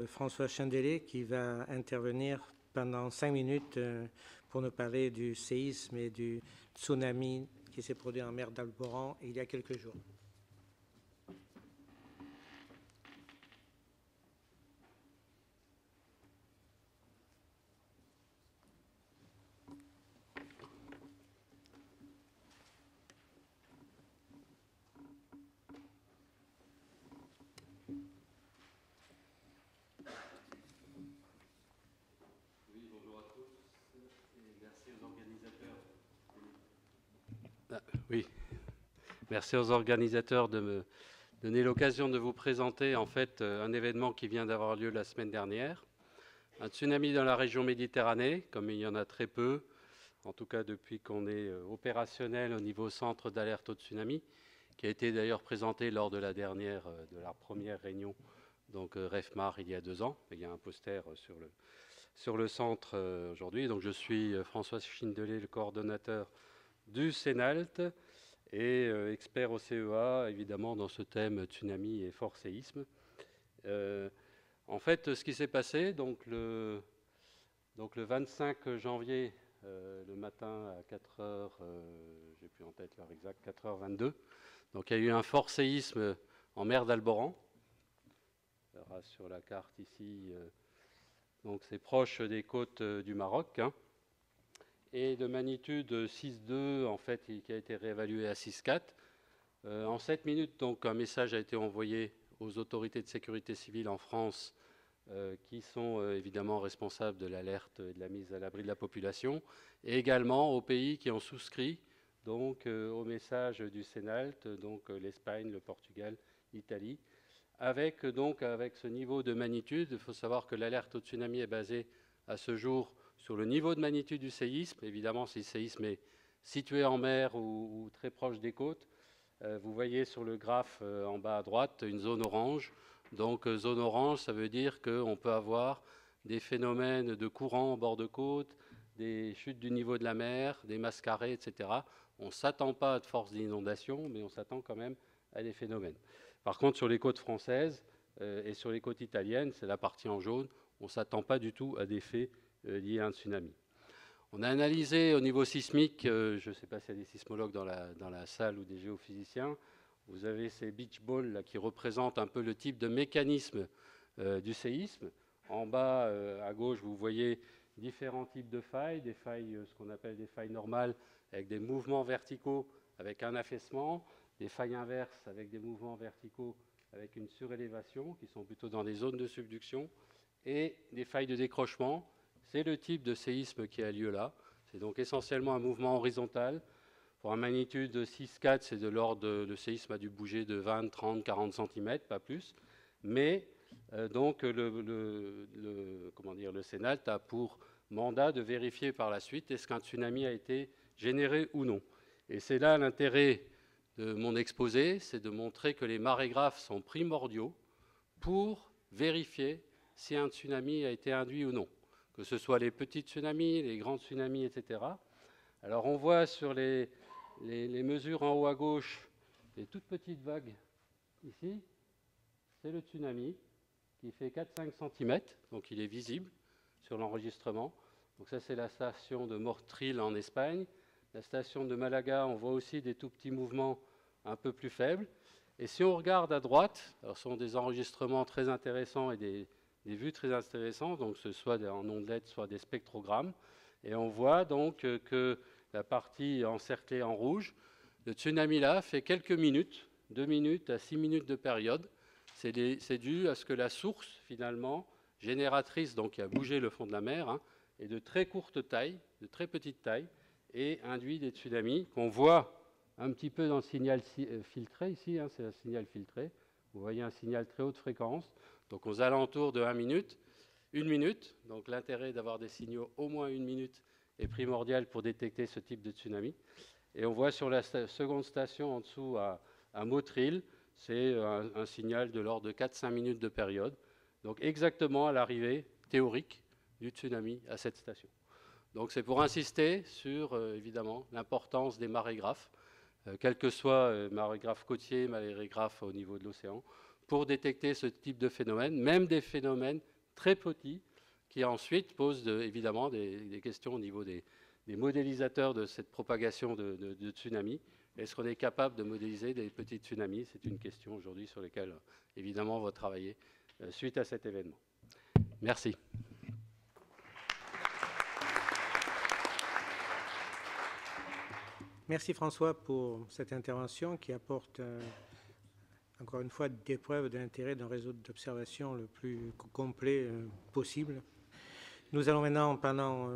François Chandelier qui va intervenir pendant 5 minutes pour nous parler du séisme et du tsunami qui s'est produit en mer d'Alboran il y a quelques jours. Oui, merci aux organisateurs de me donner l'occasion de vous présenter en fait un événement qui vient d'avoir lieu la semaine dernière. Un tsunami dans la région Méditerranée, comme il y en a très peu, en tout cas depuis qu'on est opérationnel au niveau centre d'alerte au tsunami, qui a été d'ailleurs présenté lors de la première réunion, donc REFMAR il y a 2 ans. Il y a un poster sur le centre aujourd'hui. Donc je suis François Chandelier, le coordonnateur du CENALT et expert au CEA, évidemment, dans ce thème tsunami et fort séisme. En fait, ce qui s'est passé, donc le 25 janvier, le matin à 4h, j'ai plus en tête l'heure exacte, 4h22, donc il y a eu un fort séisme en mer d'Alboran. On verra sur la carte ici, donc c'est proche des côtes du Maroc, hein. Et de magnitude 6,2 en fait, qui a été réévalué à 6,4. En 7 minutes, donc, un message a été envoyé aux autorités de sécurité civile en France, qui sont évidemment responsables de l'alerte et de la mise à l'abri de la population, et également aux pays qui ont souscrit donc au message du CENALT, donc l'Espagne, le Portugal, l'Italie. Avec ce niveau de magnitude, il faut savoir que l'alerte au tsunami est basée à ce jour sur le niveau de magnitude du séisme. Évidemment, si le séisme est situé en mer ou très proche des côtes, vous voyez sur le graphe en bas à droite une zone orange. Donc zone orange, ça veut dire qu'on peut avoir des phénomènes de courant en bord de côte, des chutes du niveau de la mer, des mascarées, etc. On ne s'attend pas à de fortes inondations, mais on s'attend quand même à des phénomènes. Par contre, sur les côtes françaises et sur les côtes italiennes, c'est la partie en jaune, on ne s'attend pas du tout à des faits liés à un tsunami. On a analysé au niveau sismique, je ne sais pas s'il y a des sismologues dans la salle ou des géophysiciens, vous avez ces beach balls là, qui représentent un peu le type de mécanisme du séisme. En bas à gauche, vous voyez différents types de failles, des failles, ce qu'on appelle des failles normales, avec des mouvements verticaux, avec un affaissement, des failles inverses avec des mouvements verticaux, avec une surélévation, qui sont plutôt dans des zones de subduction, et des failles de décrochement. C'est le type de séisme qui a lieu là. C'est donc essentiellement un mouvement horizontal. Pour une magnitude de 6,4, c'est de l'ordre le séisme a dû bouger de 20, 30, 40 cm, pas plus. Mais donc le CENALT a pour mandat de vérifier par la suite est-ce qu'un tsunami a été généré ou non. Et c'est là l'intérêt de mon exposé, c'est de montrer que les marégraphes sont primordiaux pour vérifier si un tsunami a été induit ou non, que ce soit les petits tsunamis, les grands tsunamis, etc. Alors on voit sur les mesures en haut à gauche, les toutes petites vagues ici, c'est le tsunami qui fait 4-5 cm, donc il est visible sur l'enregistrement. Donc ça c'est la station de Motril en Espagne. La station de Malaga, on voit aussi des tout petits mouvements un peu plus faibles. Et si on regarde à droite, alors ce sont des enregistrements très intéressants et des vues très intéressantes, donc ce soit en ondelettes, soit des spectrogrammes. Et on voit donc que la partie encerclée en rouge, le tsunami là fait quelques minutes, 2 minutes à 6 minutes de période. C'est dû à ce que la source, finalement, génératrice, donc qui a bougé le fond de la mer, est de très courte taille, de très petite taille, et induit des tsunamis qu'on voit un petit peu dans le signal filtré ici, c'est un signal filtré. Vous voyez un signal très haute fréquence, donc aux alentours de 1 minute. 1 minute, donc l'intérêt d'avoir des signaux au moins 1 minute est primordial pour détecter ce type de tsunami. Et on voit sur la seconde station en dessous à Motril, c'est un signal de l'ordre de 4-5 minutes de période, donc exactement à l'arrivée théorique du tsunami à cette station. Donc c'est pour insister sur, évidemment, l'importance des marégraphes, quel que soit marégraphe côtier, marégraphe au niveau de l'océan, pour détecter ce type de phénomène, même des phénomènes très petit, qui ensuite pose évidemment des questions au niveau des modélisateurs de cette propagation de tsunamis. Est-ce qu'on est capable de modéliser des petits tsunamis? C'est une question aujourd'hui sur laquelle, évidemment, on va travailler suite à cet événement. Merci. Merci François pour cette intervention qui apporte encore une fois des preuves de l'intérêt d'un réseau d'observation le plus complet possible. Nous allons maintenant, pendant